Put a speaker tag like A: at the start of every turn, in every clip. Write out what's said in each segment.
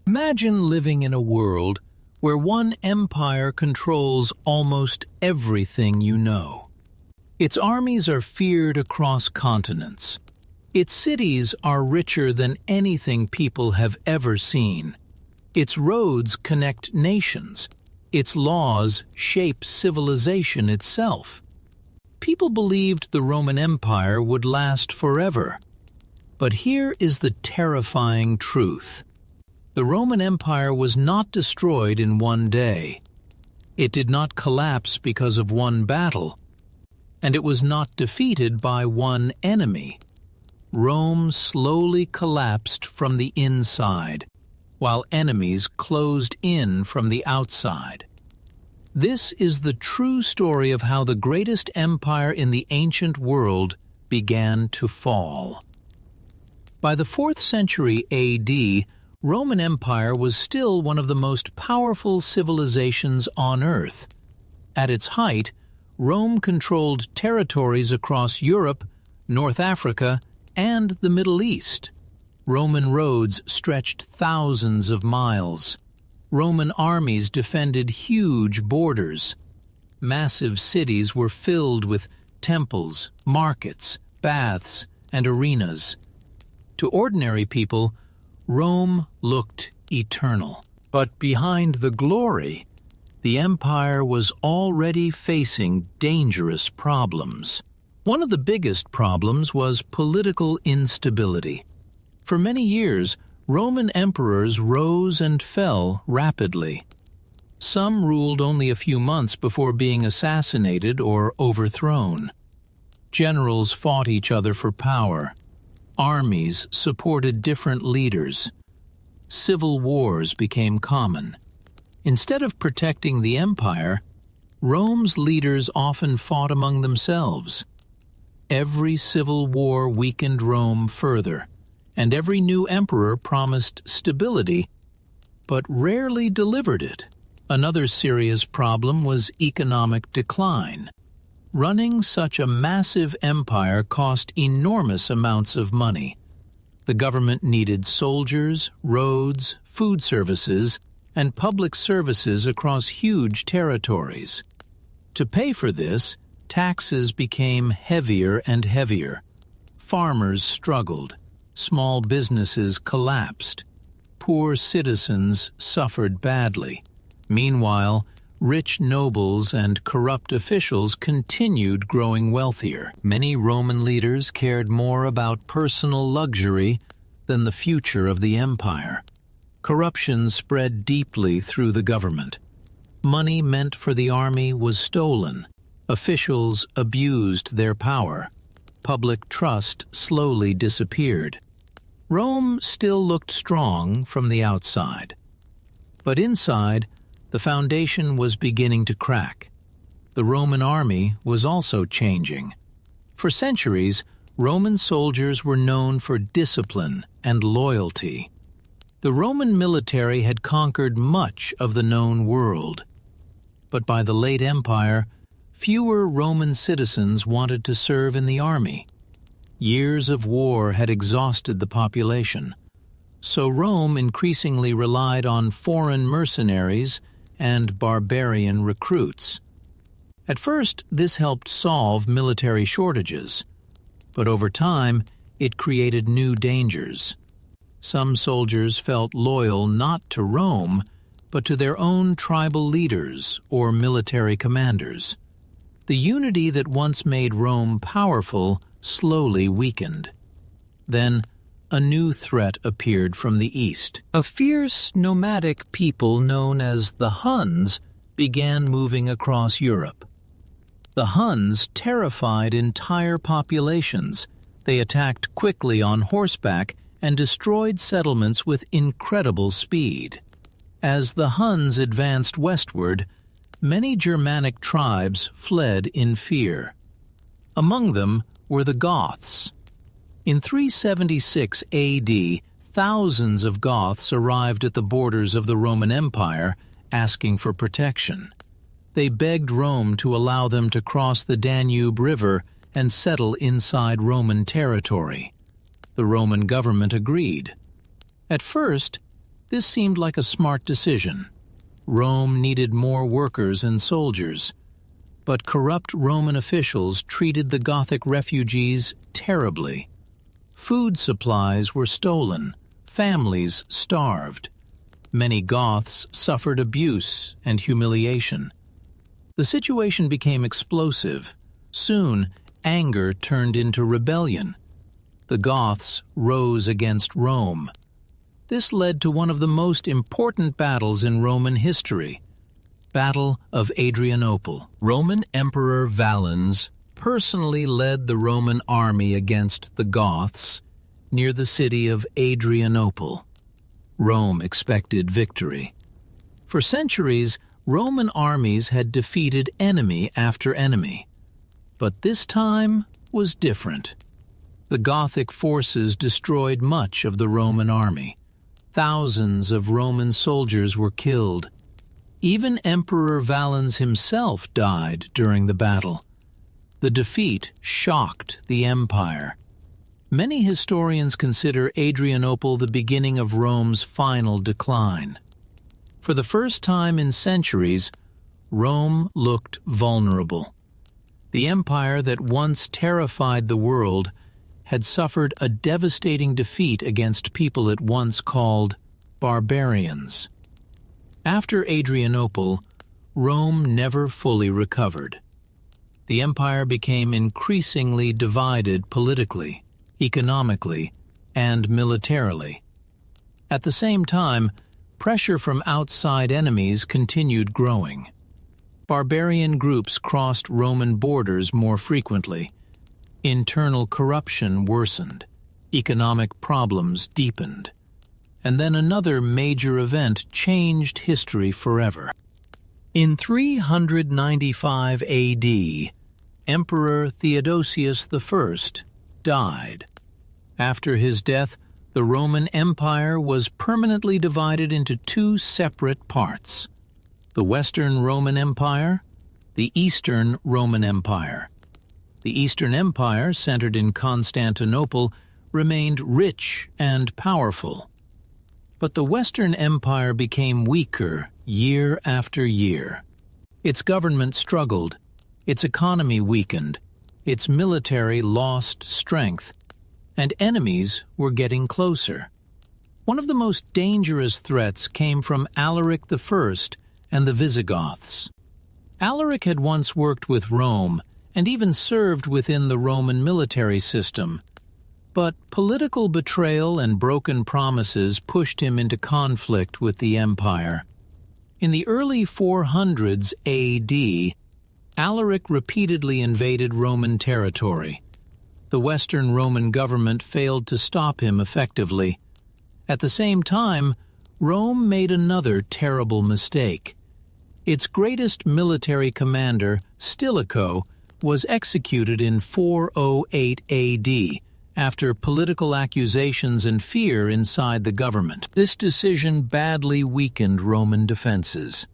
A: Imagine living in a world where one empire controls almost everything you know. Its armies are feared across continents. Its cities are richer than anything people have ever seen. Its roads connect nations. Its laws shape civilization itself. People believed the Roman Empire would last forever. But here is the terrifying truth. The Roman Empire was not destroyed in one day. It did not collapse because of one battle, and it was not defeated by one enemy. Rome slowly collapsed from the inside, while enemies closed in from the outside. This is the true story of how the greatest empire in the ancient world began to fall. By the 4th century AD, Roman Empire was still one of the most powerful civilizations on Earth. At its height, Rome controlled territories across Europe, North Africa, and the Middle East. Roman roads stretched thousands of miles. Roman armies defended huge borders. Massive cities were filled with temples, markets, baths, and arenas. To ordinary people, Rome looked eternal. But behind the glory, the empire was already facing dangerous problems. One of the biggest problems was political instability. For many years, Roman emperors rose and fell rapidly. Some ruled only a few months before being assassinated or overthrown. Generals fought each other for power. Armies supported different leaders. Civil wars became common. Instead of protecting the empire, Rome's leaders often fought among themselves. Every civil war weakened Rome further, and every new emperor promised stability, but rarely delivered it. Another serious problem was economic decline. Running such a massive empire cost enormous amounts of money. The government needed soldiers, roads, food services, and public services across huge territories. To pay for this, taxes became heavier and heavier. Farmers struggled. Small businesses collapsed. Poor citizens suffered badly. Meanwhile, rich nobles and corrupt officials continued growing wealthier. Many Roman leaders cared more about personal luxury than the future of the empire. Corruption spread deeply through the government. Money meant for the army was stolen. Officials abused their power. Public trust slowly disappeared. Rome still looked strong from the outside. But inside, the foundation was beginning to crack. The Roman army was also changing. For centuries, Roman soldiers were known for discipline and loyalty. The Roman military had conquered much of the known world. But by the late empire, fewer Roman citizens wanted to serve in the army. Years of war had exhausted the population. So Rome increasingly relied on foreign mercenaries and barbarian recruits. At first, this helped solve military shortages, but over time, it created new dangers. Some soldiers felt loyal not to Rome, but to their own tribal leaders or military commanders. The unity that once made Rome powerful slowly weakened. Then, a new threat appeared from the east. A fierce, nomadic people known as the Huns began moving across Europe. The Huns terrified entire populations. They attacked quickly on horseback and destroyed settlements with incredible speed. As the Huns advanced westward, many Germanic tribes fled in fear. Among them were the Goths. In 376 AD, thousands of Goths arrived at the borders of the Roman Empire, asking for protection. They begged Rome to allow them to cross the Danube River and settle inside Roman territory. The Roman government agreed. At first, This seemed like a smart decision. Rome needed more workers and soldiers, but corrupt Roman officials treated the Gothic refugees terribly. Food supplies were stolen, families starved. Many Goths suffered abuse and humiliation. The situation became explosive. Soon, anger turned into rebellion. The Goths rose against Rome. This led to one of the most important battles in Roman history, Battle of Adrianople. Roman Emperor Valens personally led the Roman army against the Goths near the city of Adrianople. Rome expected victory. For centuries, Roman armies had defeated enemy after enemy. But this time was different. The Gothic forces destroyed much of the Roman army. Thousands of Roman soldiers were killed. Even Emperor Valens himself died during the battle. The defeat shocked the empire. Many historians consider Adrianople the beginning of Rome's final decline. For the first time in centuries, Rome looked vulnerable. The empire that once terrified the world had suffered a devastating defeat against people it once called barbarians. After Adrianople, Rome never fully recovered. The empire became increasingly divided politically, economically, and militarily. At the same time, pressure from outside enemies continued growing. Barbarian groups crossed Roman borders more frequently. Internal corruption worsened. Economic problems deepened. And then another major event changed history forever. In 395 AD, Emperor Theodosius I died. After his death, the Roman Empire was permanently divided into two separate parts: the Western Roman Empire, the Eastern Roman Empire. The Eastern Empire, centered in Constantinople, remained rich and powerful. But the Western Empire became weaker year after year. Its government struggled, its economy weakened, its military lost strength, and enemies were getting closer. One of the most dangerous threats came from Alaric I and the Visigoths. Alaric had once worked with Rome and even served within the Roman military system. But political betrayal and broken promises pushed him into conflict with the empire. In the early 400s AD, Alaric repeatedly invaded Roman territory. The Western Roman government failed to stop him effectively. At the same time, Rome made another terrible mistake. Its greatest military commander, Stilicho, was executed in 408 AD after political accusations and fear inside the government. This decision badly weakened Roman defenses.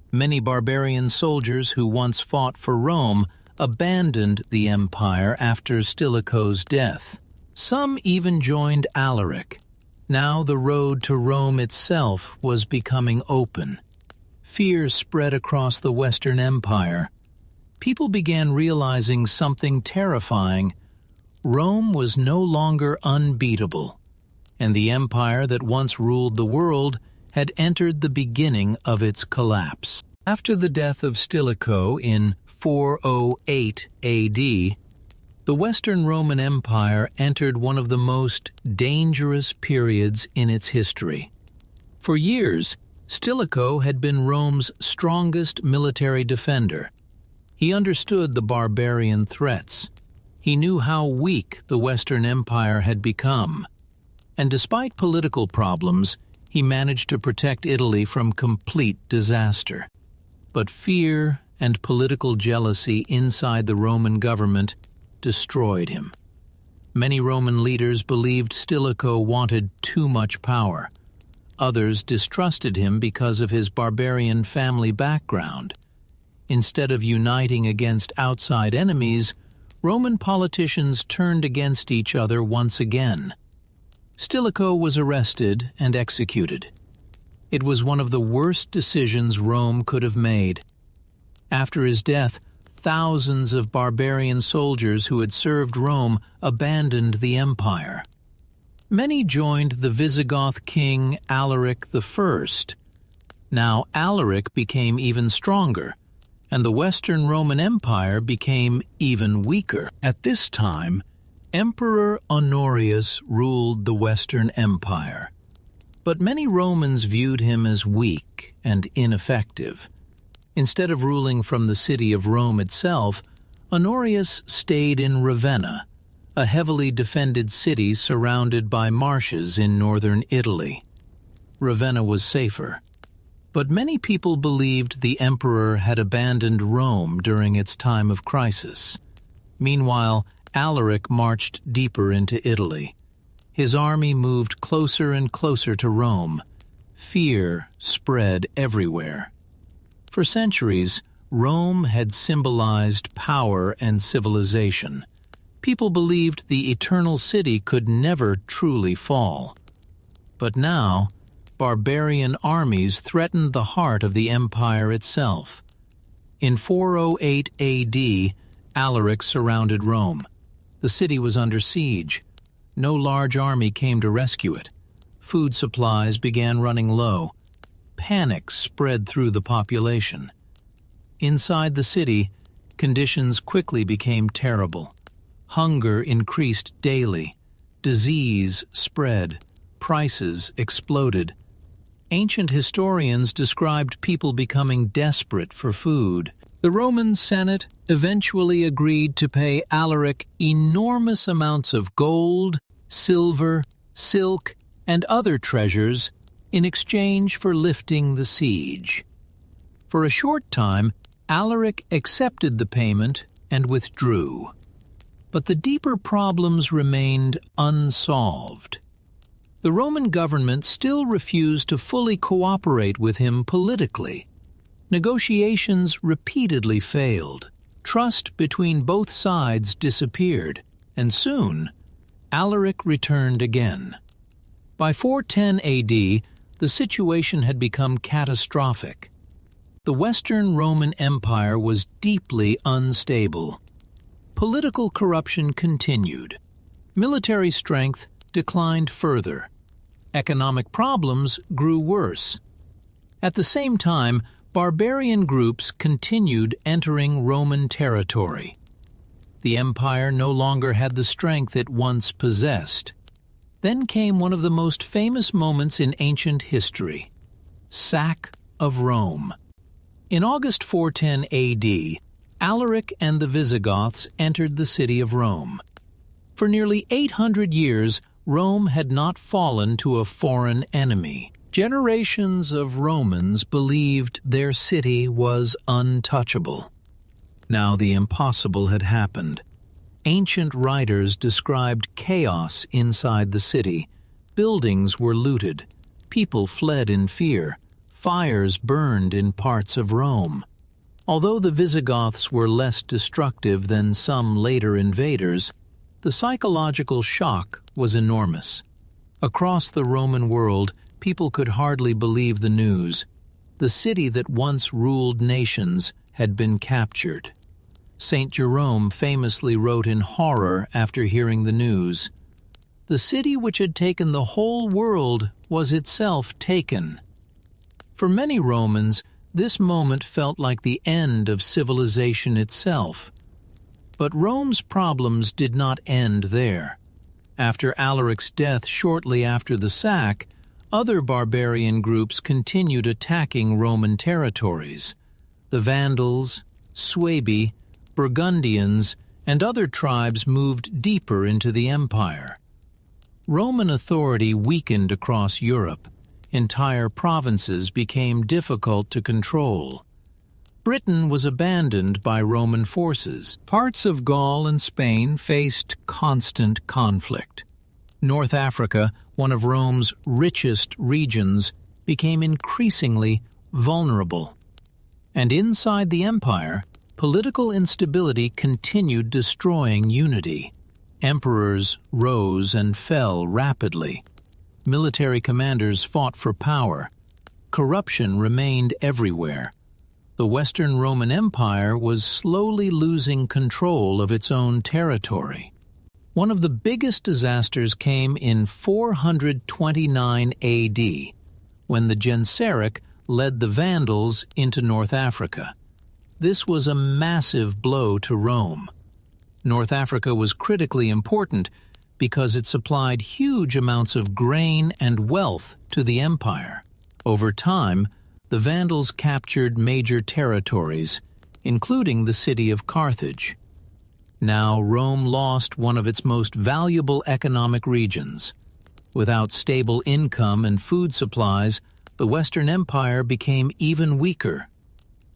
A: Many barbarian soldiers who once fought for Rome abandoned the empire after Stilicho's death. Some even joined Alaric. Now the road to Rome itself was becoming open. Fear spread across the Western Empire. People began realizing something terrifying. Rome was no longer unbeatable, and the empire that once ruled the world had entered the beginning of its collapse. After the death of Stilicho in 408 AD, the Western Roman Empire entered one of the most dangerous periods in its history. For years, Stilicho had been Rome's strongest military defender. He understood the barbarian threats. He knew how weak the Western Empire had become. And despite political problems, he managed to protect Italy from complete disaster. But fear and political jealousy inside the Roman government destroyed him. Many Roman leaders believed Stilicho wanted too much power. Others distrusted him because of his barbarian family background. Instead of uniting against outside enemies, Roman politicians turned against each other once again. Stilicho was arrested and executed. It was one of the worst decisions Rome could have made. After his death, thousands of barbarian soldiers who had served Rome abandoned the empire. Many joined the Visigoth king Alaric I. Now Alaric became even stronger, and the Western Roman Empire became even weaker. At this time, Emperor Honorius ruled the Western Empire, but many Romans viewed him as weak and ineffective. Instead of ruling from the city of Rome itself, Honorius stayed in Ravenna, a heavily defended city surrounded by marshes in northern Italy. Ravenna was safer, but many people believed the emperor had abandoned Rome during its time of crisis. Meanwhile, Alaric marched deeper into Italy. His army moved closer and closer to Rome. Fear spread everywhere. For centuries, Rome had symbolized power and civilization. People believed the eternal city could never truly fall. But now, barbarian armies threatened the heart of the empire itself. In 408 AD, Alaric surrounded Rome. The city was under siege. No large army came to rescue it. Food supplies began running low. Panic spread through the population. Inside the city, conditions quickly became terrible. Hunger increased daily. Disease spread. Prices exploded. Ancient historians described people becoming desperate for food. The Roman Senate eventually agreed to pay Alaric enormous amounts of gold, silver, silk, and other treasures in exchange for lifting the siege. For a short time, Alaric accepted the payment and withdrew. But the deeper problems remained unsolved. The Roman government still refused to fully cooperate with him politically. Negotiations repeatedly failed. Trust between both sides disappeared, and soon, Alaric returned again. By 410 AD, the situation had become catastrophic. The Western Roman Empire was deeply unstable. Political corruption continued. Military strength declined further. Economic problems grew worse. At the same time, barbarian groups continued entering Roman territory. The empire no longer had the strength it once possessed. Then came one of the most famous moments in ancient history: sack of Rome. In August 410 AD, Alaric and the Visigoths entered the city of Rome. For nearly 800 years, Rome had not fallen to a foreign enemy. Generations of Romans believed their city was untouchable. Now the impossible had happened. Ancient writers described chaos inside the city. Buildings were looted. People fled in fear. Fires burned in parts of Rome. Although the Visigoths were less destructive than some later invaders, the psychological shock was enormous. Across the Roman world, people could hardly believe the news. The city that once ruled nations had been captured. Saint Jerome famously wrote in horror after hearing the news. The city which had taken the whole world was itself taken. For many Romans, this moment felt like the end of civilization itself. But Rome's problems did not end there. After Alaric's death shortly after the sack, other barbarian groups continued attacking Roman territories. The Vandals, Suebi, Burgundians, and other tribes moved deeper into the empire. Roman authority weakened across Europe. Entire provinces became difficult to control. Britain was abandoned by Roman forces. Parts of Gaul and Spain faced constant conflict. North Africa, one of Rome's richest regions, became increasingly vulnerable. And inside the empire, political instability continued destroying unity. Emperors rose and fell rapidly. Military commanders fought for power. corruption remained everywhere. The Western Roman Empire was slowly losing control of its own territory. One of the biggest disasters came in 429 AD, when the Genseric led the Vandals into North Africa. This was a massive blow to Rome. North Africa was critically important because it supplied huge amounts of grain and wealth to the empire. Over time, the Vandals captured major territories, including the city of Carthage. Now Rome lost one of its most valuable economic regions. Without stable income and food supplies, the Western Empire became even weaker.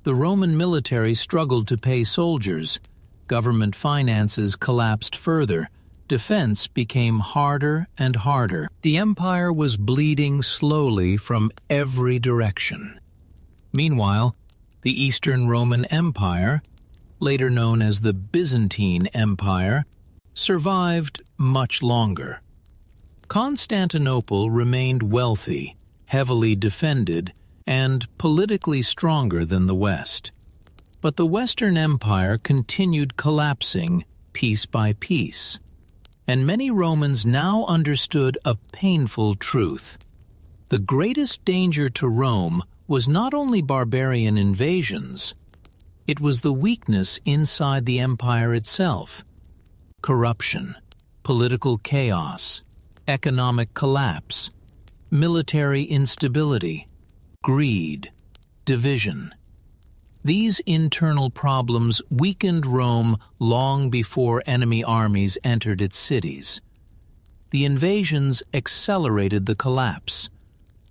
A: The Roman military struggled to pay soldiers, government finances collapsed further, defense became harder and harder. The empire was bleeding slowly from every direction. Meanwhile, the Eastern Roman Empire, later known as the Byzantine Empire, survived much longer. Constantinople remained wealthy, heavily defended, and politically stronger than the West. But the Western Empire continued collapsing piece by piece. And many Romans now understood a painful truth. The greatest danger to Rome was not only barbarian invasions, it was the weakness inside the empire itself. Corruption, political chaos, economic collapse, military instability, greed, division. These internal problems weakened Rome long before enemy armies entered its cities. The invasions accelerated the collapse,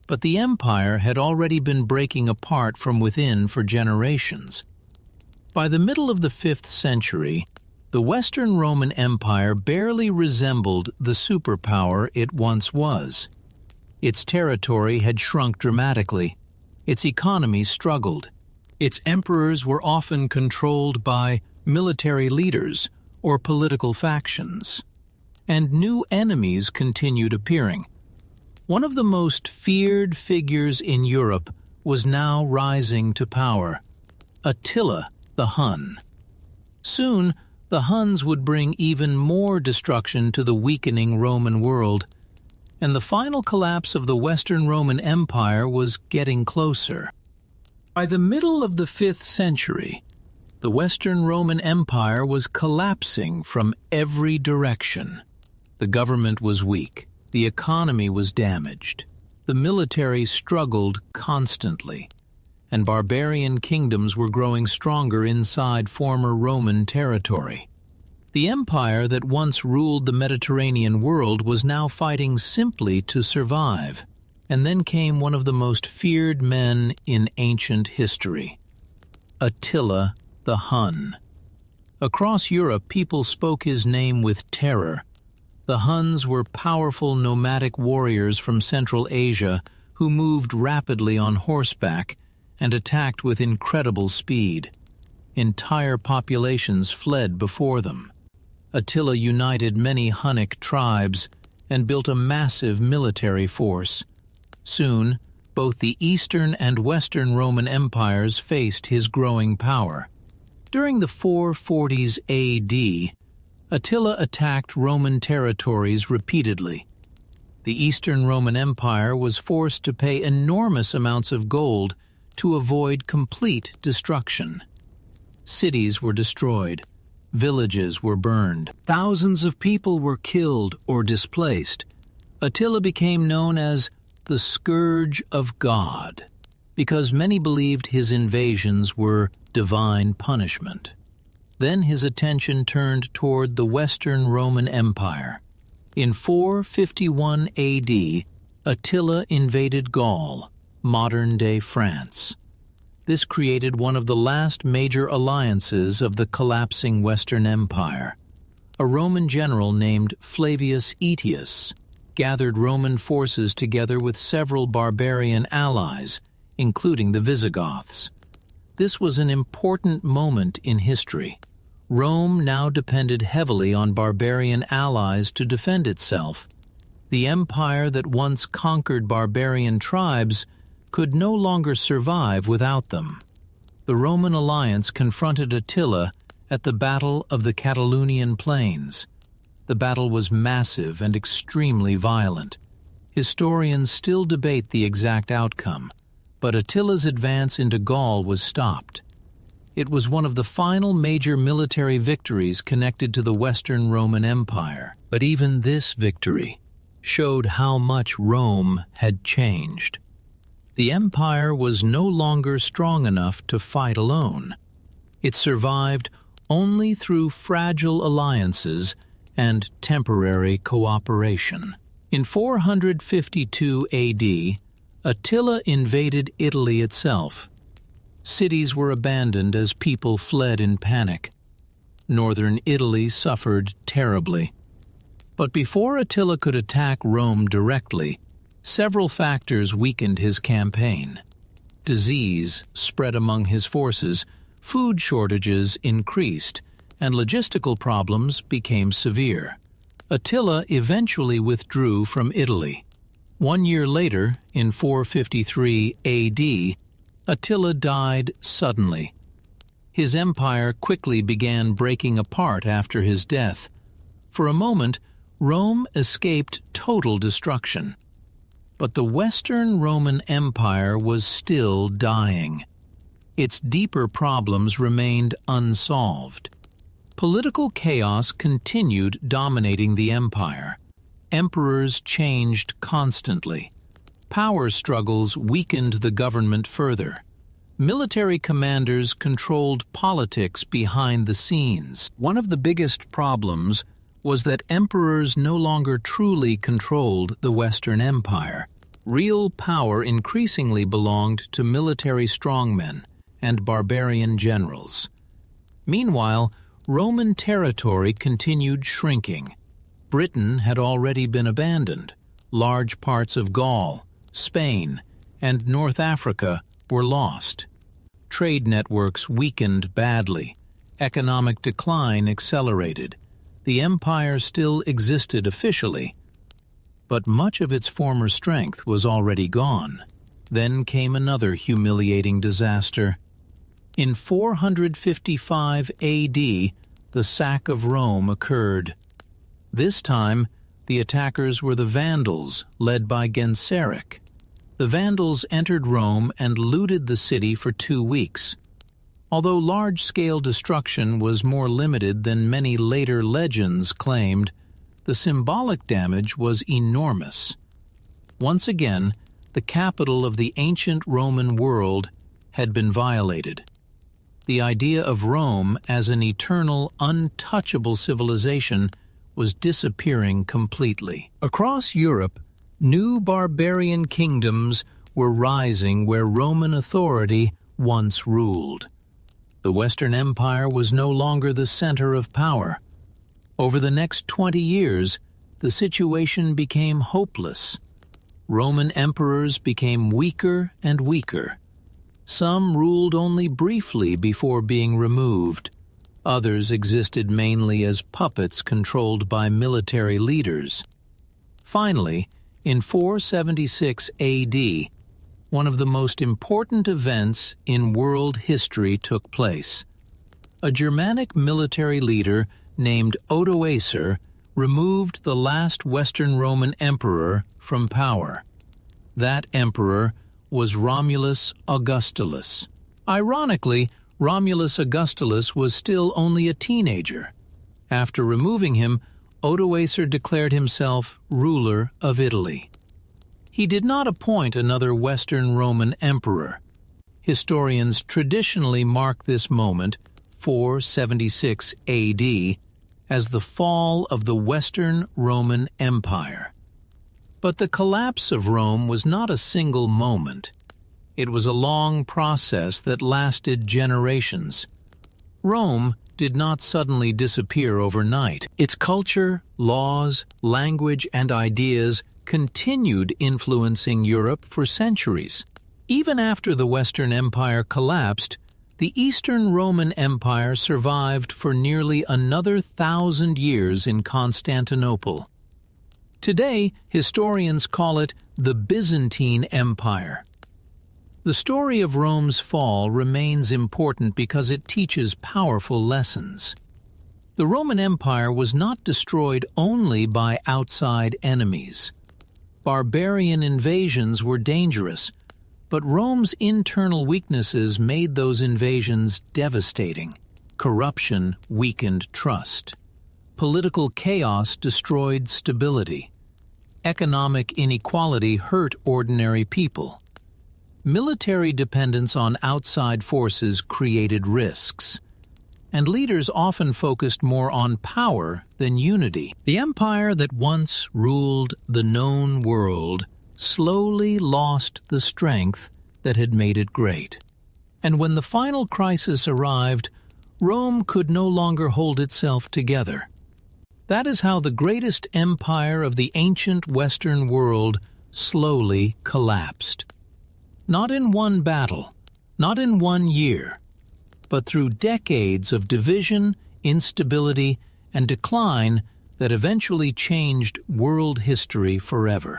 A: but the empire had already been breaking apart from within for generations. By the middle of the 5th century, the Western Roman Empire barely resembled the superpower it once was. Its territory had shrunk dramatically. Its economy struggled. Its emperors were often controlled by military leaders or political factions. And new enemies continued appearing. One of the most feared figures in Europe was now rising to power: Attila the Hun. Soon, the Huns would bring even more destruction to the weakening Roman world, and the final collapse of the Western Roman Empire was getting closer. By the middle of the 5th century, the Western Roman Empire was collapsing from every direction. The government was weak, the economy was damaged, the military struggled constantly, and barbarian kingdoms were growing stronger inside former Roman territory. The empire that once ruled the Mediterranean world was now fighting simply to survive. And then came one of the most feared men in ancient history: Attila the Hun. Across Europe, people spoke his name with terror. The Huns were powerful nomadic warriors from Central Asia who moved rapidly on horseback and attacked with incredible speed. Entire populations fled before them. Attila united many Hunnic tribes and built a massive military force. Soon, both the Eastern and Western Roman empires faced his growing power. During the 440s AD, Attila attacked Roman territories repeatedly. The Eastern Roman Empire was forced to pay enormous amounts of gold to avoid complete destruction. Cities were destroyed, villages were burned, thousands of people were killed or displaced. Attila became known as the Scourge of God, because many believed his invasions were divine punishment. Then his attention turned toward the Western Roman Empire. In 451 AD, Attila invaded Gaul, modern-day France. This created one of the last major alliances of the collapsing Western Empire. A Roman general named Flavius Aetius gathered Roman forces together with several barbarian allies, including the Visigoths. This was an important moment in history. Rome now depended heavily on barbarian allies to defend itself. The empire that once conquered barbarian tribes could no longer survive without them. The Roman alliance confronted Attila at the Battle of the Catalonian Plains. The battle was massive and extremely violent. Historians still debate the exact outcome, but Attila's advance into Gaul was stopped. It was one of the final major military victories connected to the Western Roman Empire. But even this victory showed how much Rome had changed. The empire was no longer strong enough to fight alone. It survived only through fragile alliances and temporary cooperation. In 452 AD, Attila invaded Italy itself. Cities were abandoned as people fled in panic. Northern Italy suffered terribly. But before Attila could attack Rome directly, several factors weakened his campaign. Disease spread among his forces, food shortages increased, and logistical problems became severe. Attila eventually withdrew from Italy. 1 year later, in 453 AD, Attila died suddenly. His empire quickly began breaking apart after his death. For a moment, Rome escaped total destruction. But the Western Roman Empire was still dying. Its deeper problems remained unsolved. Political chaos continued dominating the empire. Emperors changed constantly. Power struggles weakened the government further. Military commanders controlled politics behind the scenes. One of the biggest problems was that emperors no longer truly controlled the Western Empire. Real power increasingly belonged to military strongmen and barbarian generals. Meanwhile, Roman territory continued shrinking. Britain had already been abandoned. Large parts of Gaul, Spain, and North Africa were lost. Trade networks weakened badly. Economic decline accelerated. The empire still existed officially, but much of its former strength was already gone. Then came another humiliating disaster. In 455 AD, the sack of Rome occurred. This time, the attackers were the Vandals, led by Genseric. The Vandals entered Rome and looted the city for 2 weeks. Although large-scale destruction was more limited than many later legends claimed, the symbolic damage was enormous. Once again, the capital of the ancient Roman world had been violated. The idea of Rome as an eternal, untouchable civilization was disappearing completely. Across Europe, new barbarian kingdoms were rising where Roman authority once ruled. The Western Empire was no longer the center of power. Over the next 20 years, the situation became hopeless. Roman emperors became weaker and weaker. Some ruled only briefly before being removed. Others existed mainly as puppets controlled by military leaders. Finally, in 476 AD, one of the most important events in world history took place. A Germanic military leader named Odoacer removed the last Western Roman emperor from power. That emperor was Romulus Augustulus. Ironically, Romulus Augustulus was still only a teenager. After removing him, Odoacer declared himself ruler of Italy. He did not appoint another Western Roman emperor. Historians traditionally mark this moment, 476 AD, as the fall of the Western Roman Empire. But the collapse of Rome was not a single moment. It was a long process that lasted generations. Rome did not suddenly disappear overnight. Its culture, laws, language, and ideas continued influencing Europe for centuries. Even after the Western Empire collapsed, the Eastern Roman Empire survived for nearly another 1,000 years in Constantinople. Today, historians call it the Byzantine Empire. The story of Rome's fall remains important because it teaches powerful lessons. The Roman Empire was not destroyed only by outside enemies. Barbarian invasions were dangerous, but Rome's internal weaknesses made those invasions devastating. Corruption weakened trust. Political chaos destroyed stability. Economic inequality hurt ordinary people. Military dependence on outside forces created risks. And leaders often focused more on power than unity. The empire that once ruled the known world slowly lost the strength that had made it great. And when the final crisis arrived, Rome could no longer hold itself together. That is how the greatest empire of the ancient Western world slowly collapsed. Not in one battle, not in one year, but through decades of division, instability, and decline that eventually changed world history forever.